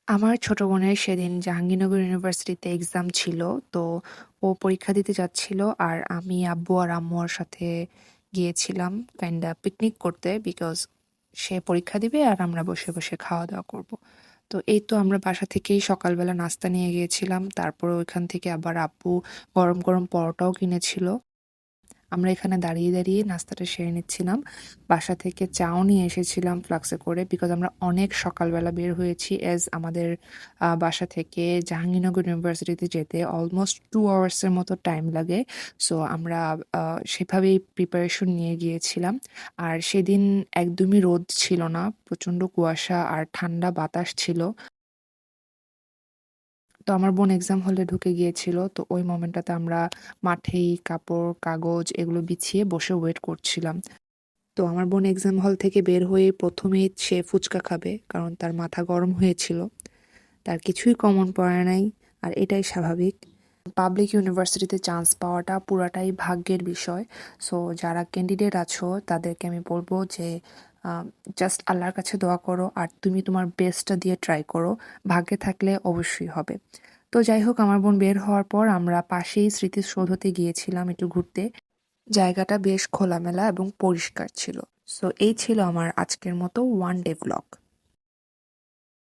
আমার ছোট বোনের সেদিন জাহাঙ্গীরনগর ইউনিভার্সিটিতে এক্সাম ছিল। তো ও পরীক্ষা দিতে যাচ্ছিল আর আমি আব্বু আর আম্মুর সাথে গিয়েছিলাম কাইন্ডা পিকনিক করতে বিকজ সে পরীক্ষা দিবে আর আমরা বসে বসে খাওয়া দাওয়া করব। তো এই তো আমরা বাসা থেকেই সকালবেলা নাস্তা নিয়ে গিয়েছিলাম, তারপরে ওইখান থেকে আবার আব্বু গরম গরম পরোটাও কিনেছিল। আমরা এখানে দাঁড়িয়ে দাঁড়িয়ে নাস্তাটা সেরে নিচ্ছিলাম। বাসা থেকে চাও নিয়ে এসেছিলাম ফ্লাক্সে করে বিকজ আমরা অনেক সকালবেলা বের হয়েছি অ্যাজ আমাদের বাসা থেকে জাহাঙ্গীরনগর ইউনিভার্সিটিতে যেতে অলমোস্ট 2 আওয়ার্সের মতো টাইম লাগে। সো আমরা সেভাবেই প্রিপারেশন নিয়ে গিয়েছিলাম। আর সেদিন একদমই রোদ ছিল না, প্রচণ্ড কুয়াশা আর ঠান্ডা বাতাস ছিল। তো আমার বোন এক্সাম হলে ঢুকে গিয়েছিল। তো ওই মোমেন্টটাতে আমরা মাঠেই কাপড়, কাগজ এগুলো বিছিয়ে বসে ওয়েট করছিলাম। তো আমার বোন এক্সাম হল থেকে বের হয়ে ১ম এই সে ফুচকা খাবে। কারণ তার মাথা গরম হয়েছিল। তার কিছুই কমন পড়ে নাই। আর এটাই স্বাভাবিক। পাবলিক ইউনিভার্সিটিতে চান্স পাওয়াটা পুরাটাই ভাগ্যের বিষয়। সো যারা ক্যান্ডিডেট আছো তাদেরকে আমি বলব যে জাস্ট আল্লাহর কাছে দোয়া করো আর তুমি তোমার বেস্টটা দিয়ে ট্রাই করো। ভাগ্যে থাকলে অবশ্যই হবে। তো যাই হোক, আমার বোন বের হওয়ার পর আমরা পাশেই স্মৃতিসৌধতে গিয়েছিলাম একটু ঘুরতে। জায়গাটা বেশ খোলামেলা এবং পরিষ্কার ছিল। সো এই ছিল আমার আজকের মতো ওয়ান ডে ভ্লগ।